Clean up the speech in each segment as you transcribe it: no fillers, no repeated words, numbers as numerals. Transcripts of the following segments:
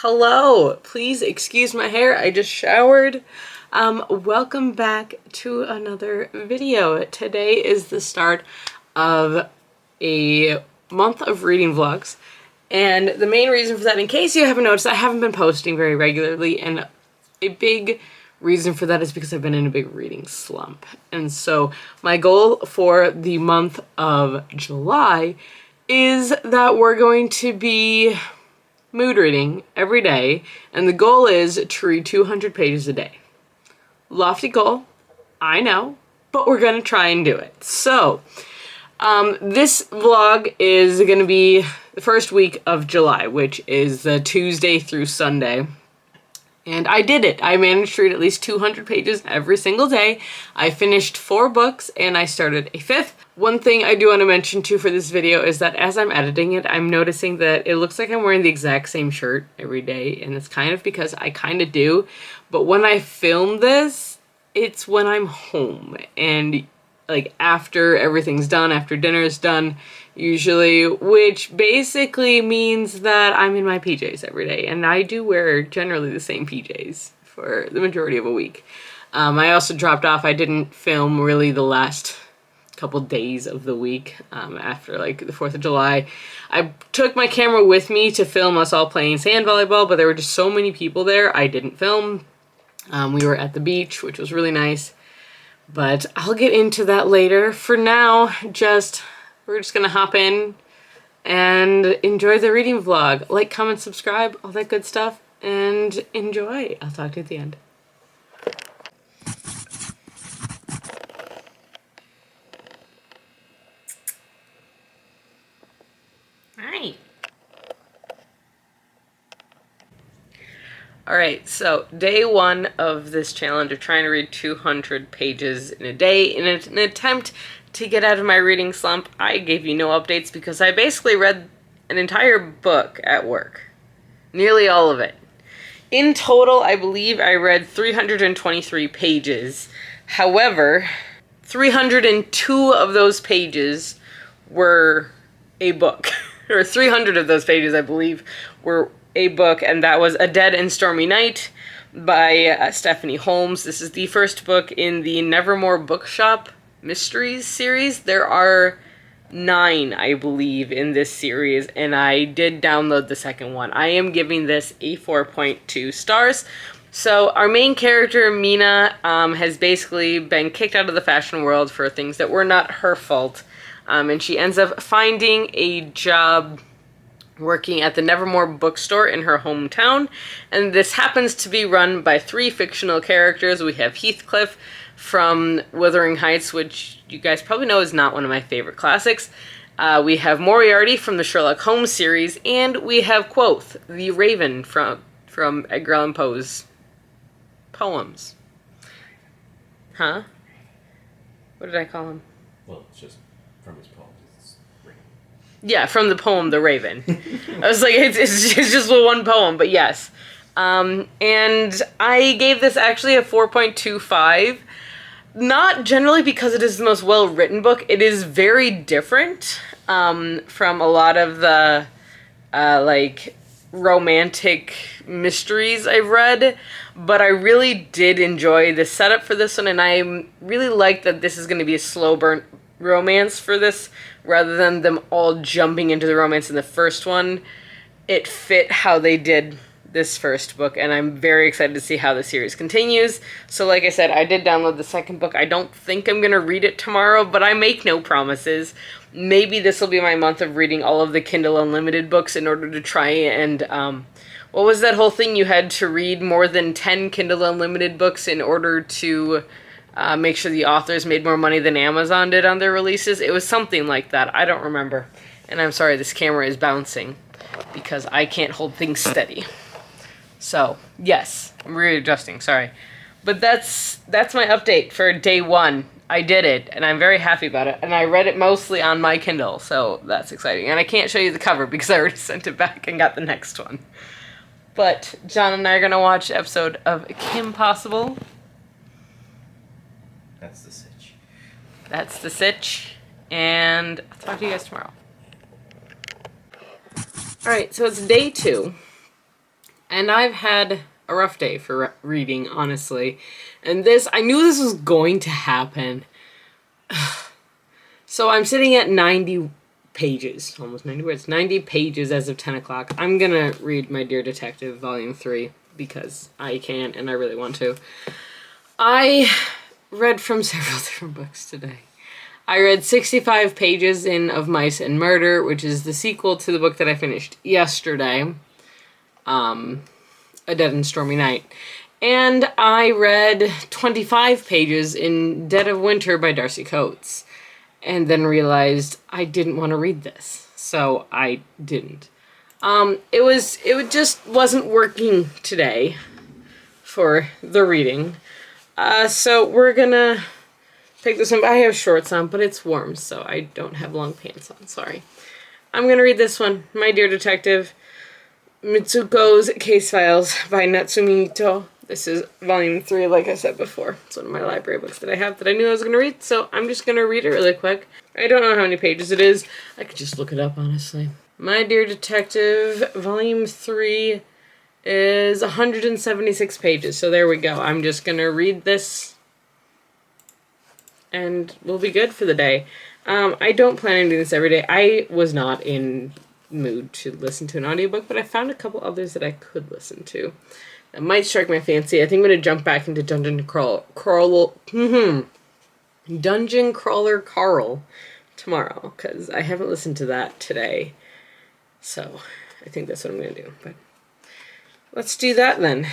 Hello, please excuse my hair, I just showered. Welcome back to another video. Today is the start of a month of reading vlogs, and the main reason for that, in case you haven't noticed, I haven't been posting very regularly, and a big reason for that is because I've been in a big reading slump. And so my goal for the month of July is that we're going to be mood reading every day, and the goal is to read 200 pages a day. Lofty goal, I know, but we're gonna try and do it. So, this vlog is gonna be the first week of July, which is the Tuesday through Sunday. And I did it. I managed to read at least 200 pages every single day. I finished 4 books and I started a 5th. One thing I do want to mention too for this video is that as I'm editing it, I'm noticing that it looks like I'm wearing the exact same shirt every day, and it's kind of because I kind of do. But when I film this, it's when I'm home and like after everything's done, after dinner's done, usually, which basically means that I'm in my PJs every day, and I do wear generally the same PJs for the majority of a week. I also dropped off. I didn't film really the last couple days of the week after like the 4th of July. I took my camera with me to film us all playing sand volleyball, but there were just so many people there, I didn't film. We were at the beach, which was really nice, but I'll get into that later. For now, we're just gonna hop in and enjoy the reading vlog. Like, comment, subscribe, all that good stuff, and enjoy. I'll talk to you at the end. Hi. Alright, so day 1 of this challenge of trying to read 200 pages in a day in an attempt to get out of my reading slump. I gave you no updates because I basically read an entire book at work. Nearly all of it. In total, I believe I read 323 pages. However, 302 of those pages were a book. Or 300 of those pages, I believe, were a book, and that was A Dead and Stormy Night by Stephanie Holmes. This is the first book in the Nevermore Bookshop Mysteries series. There are 9, I believe, in this series, and I did download the second one. I am giving this a 4.2 stars. So our main character, Mina, has basically been kicked out of the fashion world for things that were not her fault. And she ends up finding a job working at the Nevermore bookstore in her hometown. And this happens to be run by 3 fictional characters. We have Heathcliff from Wuthering Heights, which you guys probably know is not one of my favorite classics. We have Moriarty from the Sherlock Holmes series, and we have Quoth, the Raven from Edgar Allan Poe's poems. Huh? What did I call him? Well, it's just from his poems. It's Raven. Yeah, from the poem The Raven. I was like, it's just the one poem, but yes. And I gave this actually a 4.25. Not generally because it is the most well-written book. It is very different from a lot of the like romantic mysteries I've read, but I really did enjoy the setup for this one, and I really like that this is going to be a slow burn romance for this rather than them all jumping into the romance in the first one. It fit how they did this first book, and I'm very excited to see how the series continues. So like I said, I did download the second book. I don't think I'm gonna read it tomorrow, but I make no promises. Maybe this will be my month of reading all of the Kindle Unlimited books in order to try and what was that whole thing? You had to read more than 10 Kindle Unlimited books in order to make sure the authors made more money than Amazon did on their releases. It was something like that. I don't remember. And I'm sorry, this camera is bouncing because I can't hold things steady. So, yes, I'm readjusting, sorry. But that's my update for day 1. I did it, and I'm very happy about it. And I read it mostly on my Kindle, so that's exciting. And I can't show you the cover because I already sent it back and got the next one. But John and I are going to watch an episode of Kim Possible. That's the sitch. That's the sitch. And I'll talk to you guys tomorrow. Alright, so it's day 2. And I've had a rough day for reading, honestly. And this, I knew this was going to happen. So I'm sitting at 90 pages, almost 90 words, 90 pages as of 10 o'clock. I'm gonna read My Dear Detective, Volume 3, because I can and I really want to. I read from several different books today. I read 65 pages in Of Mice and Murder, which is the sequel to the book that I finished yesterday, A Dead and Stormy Night. And I read 25 pages in Dead of Winter by Darcy Coates. And then realized I didn't want to read this. So I didn't. It just wasn't working today for the reading. So we're gonna pick this one. I have shorts on, but it's warm, so I don't have long pants on. Sorry. I'm gonna read this one. My Dear Detective, Mitsuko's Case Files by Natsumi Ito. This is volume 3, like I said before. It's one of my library books that I have that I knew I was going to read, so I'm just going to read it really quick. I don't know how many pages it is. I could just look it up, honestly. My Dear Detective, volume 3 is 176 pages, so there we go. I'm just going to read this, and we'll be good for the day. I don't plan on doing this every day. I was not in mood to listen to an audiobook, but I found a couple others that I could listen to. That might strike my fancy. I think I'm going to jump back into Dungeon Crawler Carl tomorrow, because I haven't listened to that today. So I think that's what I'm going to do. But let's do that then.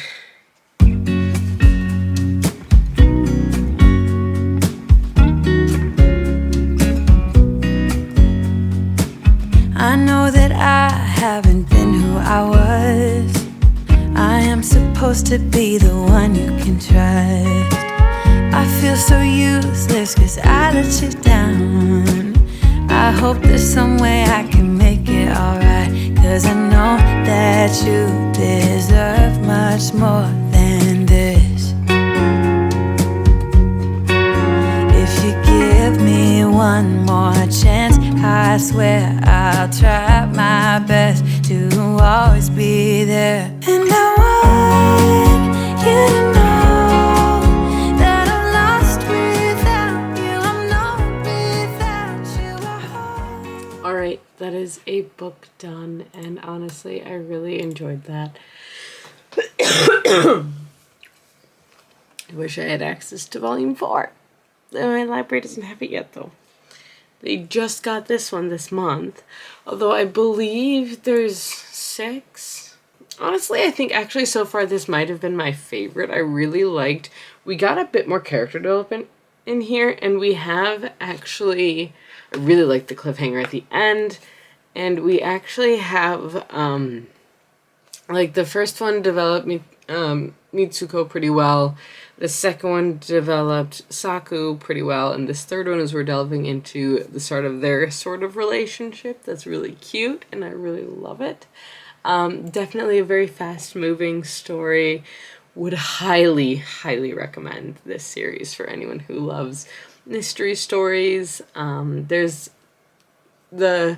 I know that I haven't been who I was. I am supposed to be the one you can trust. I feel so useless cause I let you down. I hope there's some way I can make it alright, cause I know that you deserve much more than this. If you give me one more chance, I swear I'll try my best to always be there. And I want you to know that I'm lost without you. I'm not without you. Alright, that is a book done, and honestly, I really enjoyed that. I wish I had access to volume 4. My library doesn't have it yet, though. They just got this one this month, although I believe there's 6. Honestly, I think actually so far this might have been my favorite. I really liked, we got a bit more character development in here, and we have actually, I really liked the cliffhanger at the end, and we actually have, like the first one developed Mitsuko pretty well. The second one developed Saku pretty well, and this third one is we're delving into the start of their sort of relationship that's really cute, and I really love it. Definitely a very fast-moving story. Would highly, highly recommend this series for anyone who loves mystery stories. There's the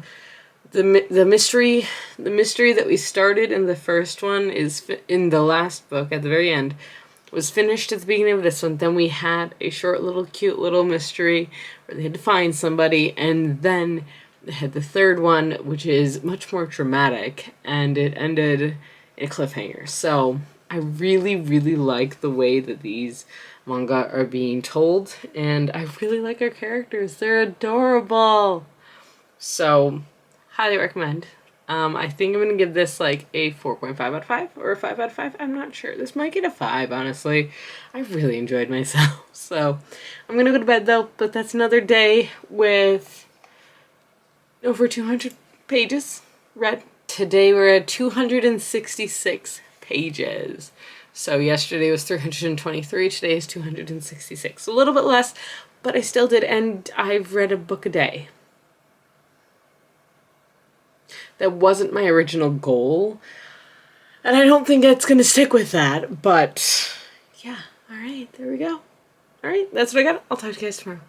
mystery that we started in the first one is in the last book at the very end. Was finished at the beginning of this one. Then we had a short little cute little mystery where they had to find somebody, and then they had the third one, which is much more dramatic, and it ended in a cliffhanger. So I really, really like the way that these manga are being told, and I really like our characters. They're adorable. So highly recommend. I think I'm going to give this like a 4.5 out of 5 or a 5 out of 5. I'm not sure. This might get a 5, honestly. I really enjoyed myself. So I'm going to go to bed though, but that's another day with over 200 pages read. Today we're at 266 pages. So yesterday was 323, today is 266. A little bit less, but I still did, and I've read a book a day. That wasn't my original goal, and I don't think it's going to stick with that, but yeah, alright, there we go. Alright, that's what I got. I'll talk to you guys tomorrow.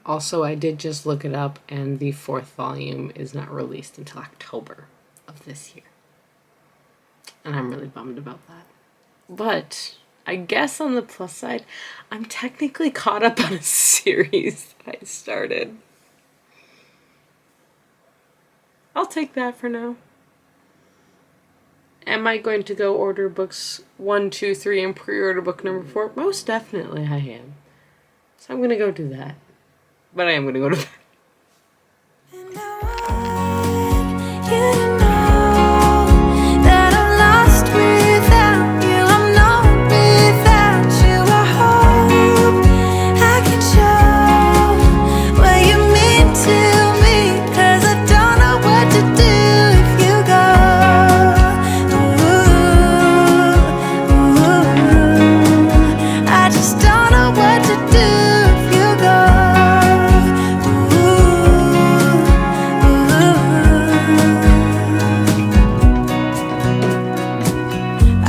Also, I did just look it up, and the 4th volume is not released until October of this year. And I'm really bummed about that. But I guess on the plus side, I'm technically caught up on a series that I started. I'll take that for now. Am I going to go order books 1, 2, 3 and pre-order book number 4? Most definitely I am. So I'm going to go do that. But I am going to go to bed. And I want you to know that I'm lost without you. I'm not without you. I hope I can show what you mean to me, 'cause I don't know what to do if you go. Ooh, I just don't know what to do if you go.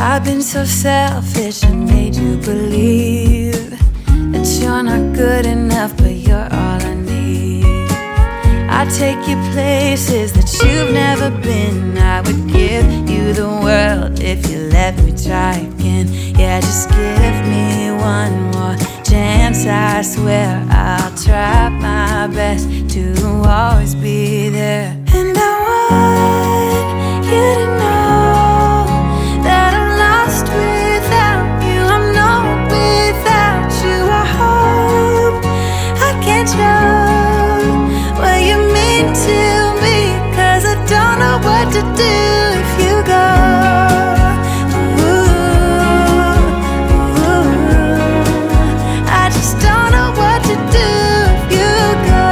I've been so selfish and made you believe that you're not good enough, but you're all I need. I take you places that you've never been. I would give you the world if you let me try again. Yeah, just give me one more chance. I swear I'll try my best to always be there. And I want you to know that I'm lost without you. I'm not without you. I hope I can show what you mean to me, 'cause I don't know what to do if you go. I just don't know what to do if you go.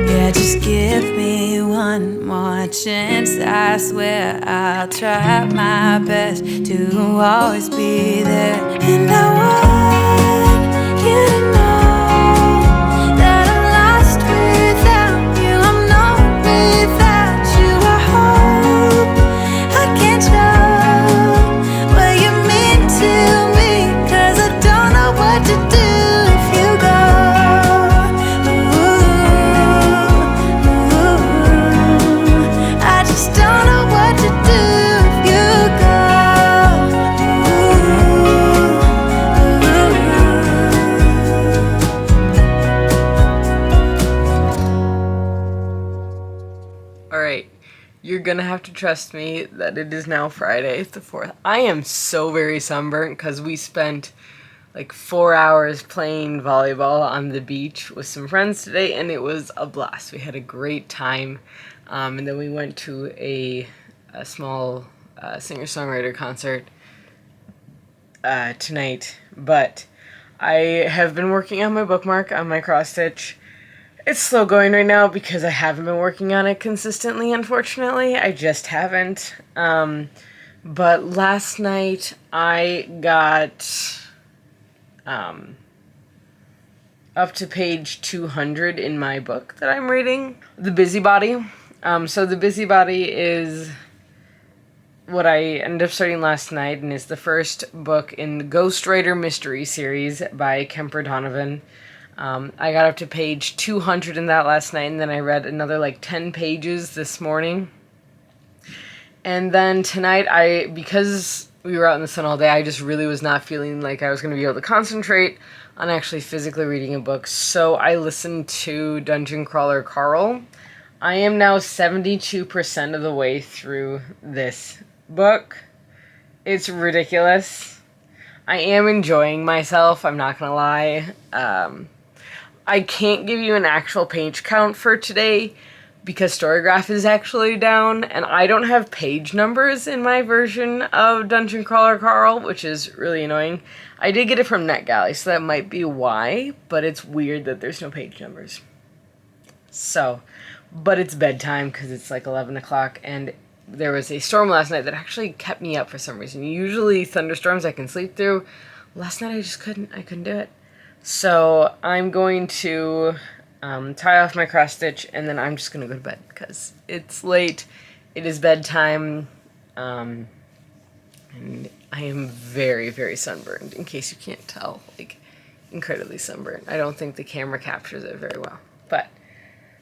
Yeah, just give me one more chance. I swear I'll try my best to always be there. And I want you to know that I'm lost without you. I'm not without you. I hope I can show what you mean to me, 'cause I don't know what to do if you go. I just don't know what to do if you go. Alright, you're gonna have to trust me that it is now Friday the 4th. I am so very sunburnt because we spent like 4 hours playing volleyball on the beach with some friends today, and it was a blast. We had a great time, and then we went to a small singer-songwriter concert tonight. But I have been working on my bookmark on my cross stitch. It's slow going right now because I haven't been working on it consistently, unfortunately. I just haven't. But last night I got up to page 200 in my book that I'm reading, The Busybody. So The Busybody is what I ended up starting last night, and is the first book in the Ghostwriter Mystery series by Kemper Donovan. I got up to page 200 in that last night, and then I read another like 10 pages this morning. And then tonight, because we were out in the sun all day, I just really was not feeling like I was going to be able to concentrate on actually physically reading a book. So I listened to Dungeon Crawler Carl. I am now 72% of the way through this book. It's ridiculous. I am enjoying myself, I'm not going to lie. I can't give you an actual page count for today because Storygraph is actually down, and I don't have page numbers in my version of Dungeon Crawler Carl, which is really annoying. I did get it from NetGalley, so that might be why, but it's weird that there's no page numbers. So, but it's bedtime because it's like 11 o'clock, and there was a storm last night that actually kept me up for some reason. Usually thunderstorms I can sleep through. Last night I just couldn't do it. So I'm going to tie off my cross stitch, and then I'm just going to go to bed because it's late. It is bedtime, and I am very, very sunburned, in case you can't tell. Like, incredibly sunburned. I don't think the camera captures it very well, but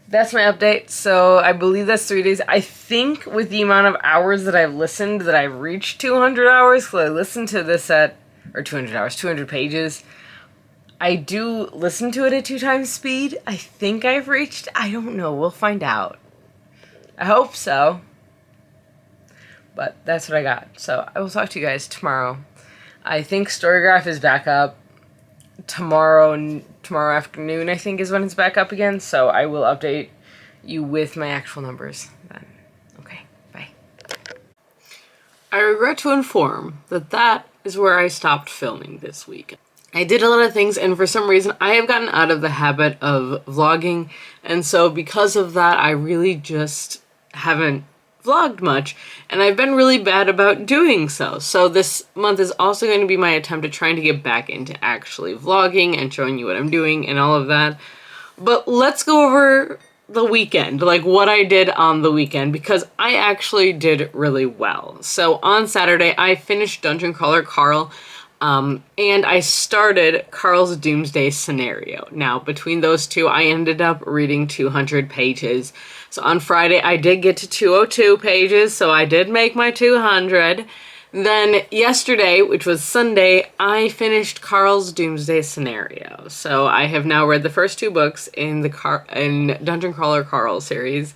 that's my update. So I believe that's 3 days. I think with the amount of hours that I've listened that I've reached 200 hours, because I listened to this at, or 200 hours, 200 pages. I do listen to it at 2 times speed. I think I've reached, I don't know, we'll find out. I hope so. But that's what I got. So I will talk to you guys tomorrow. I think Storygraph is back up. Tomorrow afternoon, I think, is when it's back up again. So I will update you with my actual numbers then. Okay, bye. I regret to inform that that is where I stopped filming this week. I did a lot of things, and for some reason I have gotten out of the habit of vlogging, and so because of that I really just haven't vlogged much, and I've been really bad about doing so. So this month is also going to be my attempt at trying to get back into actually vlogging and showing you what I'm doing and all of that. But let's go over the weekend, like what I did on the weekend, because I actually did really well. So on Saturday I finished Dungeon Crawler Carl, and I started Carl's Doomsday Scenario. Now, between those two, I ended up reading 200 pages. So on Friday, I did get to 202 pages, so I did make my 200. Then yesterday, which was Sunday, I finished Carl's Doomsday Scenario. So I have now read the first 2 books in the Dungeon Crawler Carl series,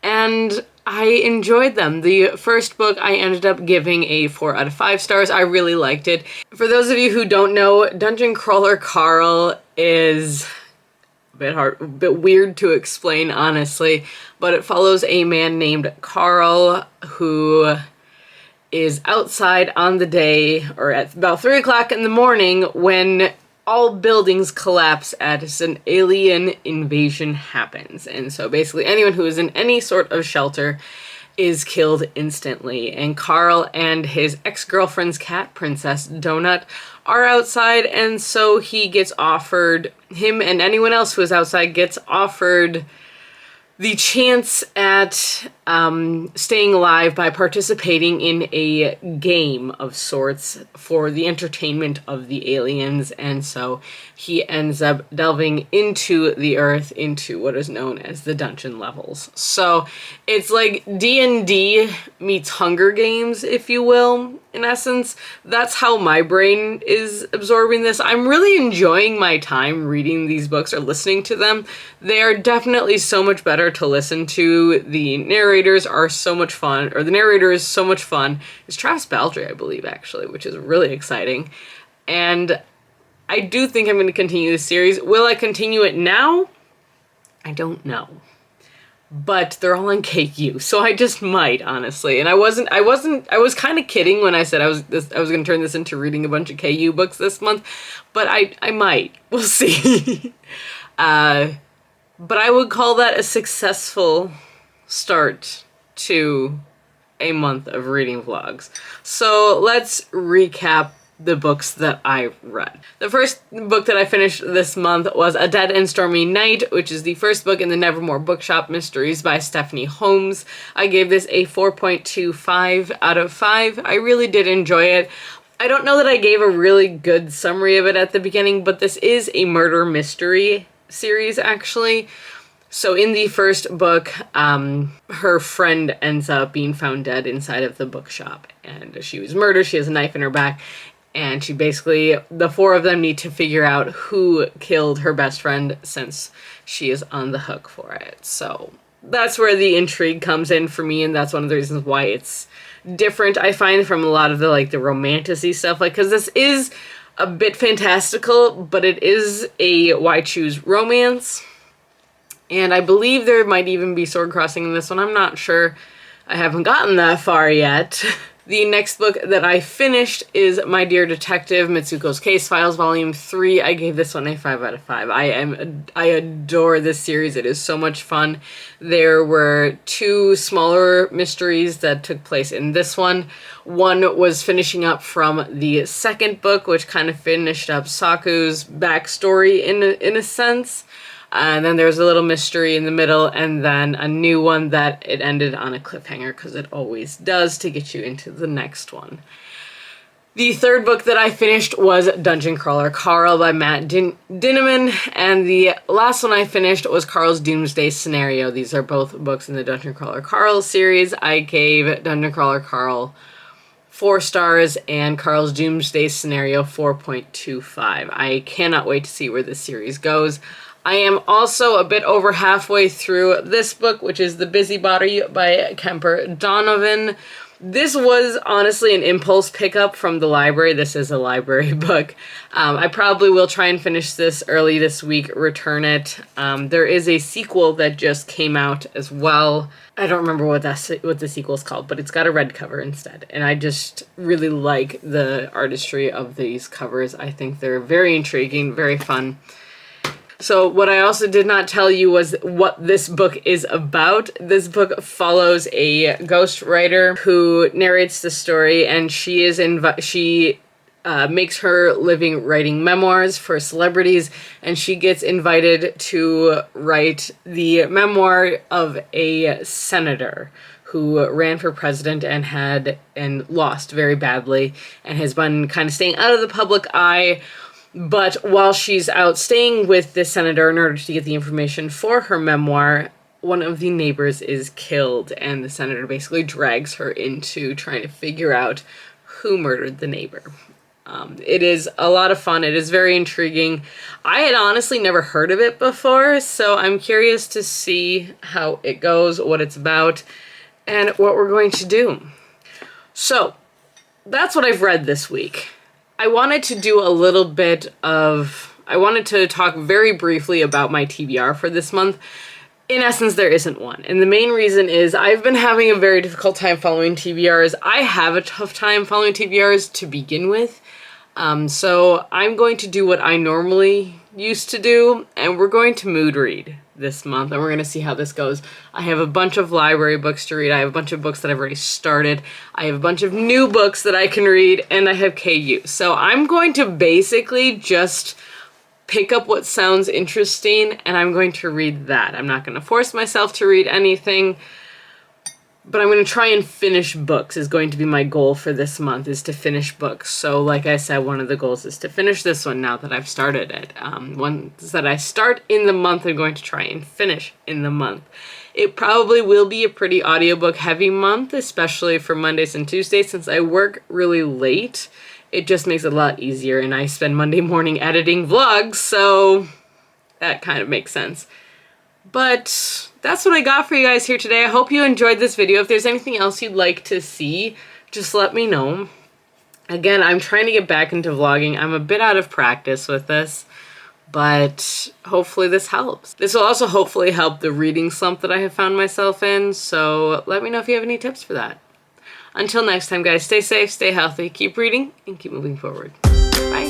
and I enjoyed them. The first book I ended up giving a 4 out of 5 stars. I really liked it. For those of you who don't know, Dungeon Crawler Carl is a bit weird to explain, honestly, but it follows a man named Carl who is outside on the day, or at about 3 o'clock in the morning, when all buildings collapse as an alien invasion happens. And so basically anyone who is in any sort of shelter is killed instantly. And Carl and his ex-girlfriend's cat, Princess Donut, are outside, and so he gets offered, him and anyone else who is outside gets offered the chance at staying alive by participating in a game of sorts for the entertainment of the aliens, and so he ends up delving into the earth, into what is known as the dungeon levels. So it's like D&D meets Hunger Games, if you will, in essence. That's how my brain is absorbing this. I'm really enjoying my time reading these books or listening to them. They are definitely so much better to listen to. The narrators are so much fun, or the narrator is so much fun. It's Travis Baldry, I believe, actually, which is really exciting. And I do think I'm going to continue this series. Will I continue it now? I don't know. But they're all on KU, so I just might, honestly. And I was kind of kidding when I said I was going to turn this into reading a bunch of KU books this month, but I might. We'll see. But I would call that a successful start to a month of reading vlogs. So let's recap the books that I read. The first book that I finished this month was A Dead and Stormy Night, which is the first book in the Nevermore Bookshop Mysteries by Stephanie Holmes. I gave this a 4.25 out of 5. I really did enjoy it. I don't know that I gave a really good summary of it at the beginning, but this is a murder mystery series, actually. So in the first book, her friend ends up being found dead inside of the bookshop, and she was murdered. She has a knife in her back, and she basically, the 4 of them need to figure out who killed her best friend, since she is on the hook for it. So that's where the intrigue comes in for me, and that's one of the reasons why it's different, I find, from a lot of the, like, the romantic-y stuff. Like, because this is a bit fantastical, but it is a Why Choose romance. And I believe there might even be sword crossing in this one. I'm not sure. I haven't gotten that far yet. The next book that I finished is My Dear Detective, Mitsuko's Case Files, Volume 3. I gave this one a 5 out of 5. I adore this series. It is so much fun. There were 2 smaller mysteries that took place in this one. One was finishing up from the second book, which kind of finished up Saku's backstory in a sense. And then there was a little mystery in the middle, and then a new one that it ended on a cliffhanger, because it always does, to get you into the next one. The third book that I finished was Dungeon Crawler Carl by Matt Dinneman, and the last one I finished was Carl's Doomsday Scenario. These are both books in the Dungeon Crawler Carl series. I gave Dungeon Crawler Carl 4 stars and Carl's Doomsday Scenario 4.25. I cannot wait to see where this series goes. I am also a bit over halfway through this book, which is The Busybody by Kemper Donovan. This was honestly an impulse pickup from the library. This is a library book. I probably will try and finish this early this week, return it. There is a sequel that just came out as well. I don't remember what the sequel is called, but it's got a red cover instead. And I just really like the artistry of these covers. I think they're very intriguing, very fun. So what I also did not tell you was what this book is about. This book follows a ghostwriter who narrates the story, and she makes her living writing memoirs for celebrities, and she gets invited to write the memoir of a senator who ran for president and lost very badly, and has been kind of staying out of the public eye. But while she's out staying with this senator in order to get the information for her memoir, one of the neighbors is killed, and the senator basically drags her into trying to figure out who murdered the neighbor. It is a lot of fun. It is very intriguing. I had honestly never heard of it before, so I'm curious to see how it goes, what it's about, and what we're going to do. So, that's what I've read this week. I wanted to talk very briefly about my TBR for this month. In essence, there isn't one. And the main reason is I've been having a very difficult time following TBRs. I have a tough time following TBRs to begin with. So I'm going to do what I normally used to do, and we're going to mood read this month, and we're going to see how this goes. I have a bunch of library books to read. I have a bunch of books that I've already started. I have a bunch of new books that I can read, and I have KU. So I'm going to basically just pick up what sounds interesting, and I'm going to read that. I'm not going to force myself to read anything, but I'm going to try and finish books is going to be my goal for this month, is to finish books. So like I said, one of the goals is to finish this one now that I've started it. Ones that I start in the month, I'm going to try and finish in the month. It probably will be a pretty audiobook heavy month, especially for Mondays and Tuesdays, since I work really late. It just makes it a lot easier, and I spend Monday morning editing vlogs, so that kind of makes sense. But that's what I got for you guys here today. I hope you enjoyed this video. If there's anything else you'd like to see, just let me know. Again, I'm trying to get back into vlogging. I'm a bit out of practice with this, but hopefully this helps. This will also hopefully help the reading slump that I have found myself in, so let me know if you have any tips for that. Until next time, guys, stay safe, stay healthy, keep reading, and keep moving forward. Bye.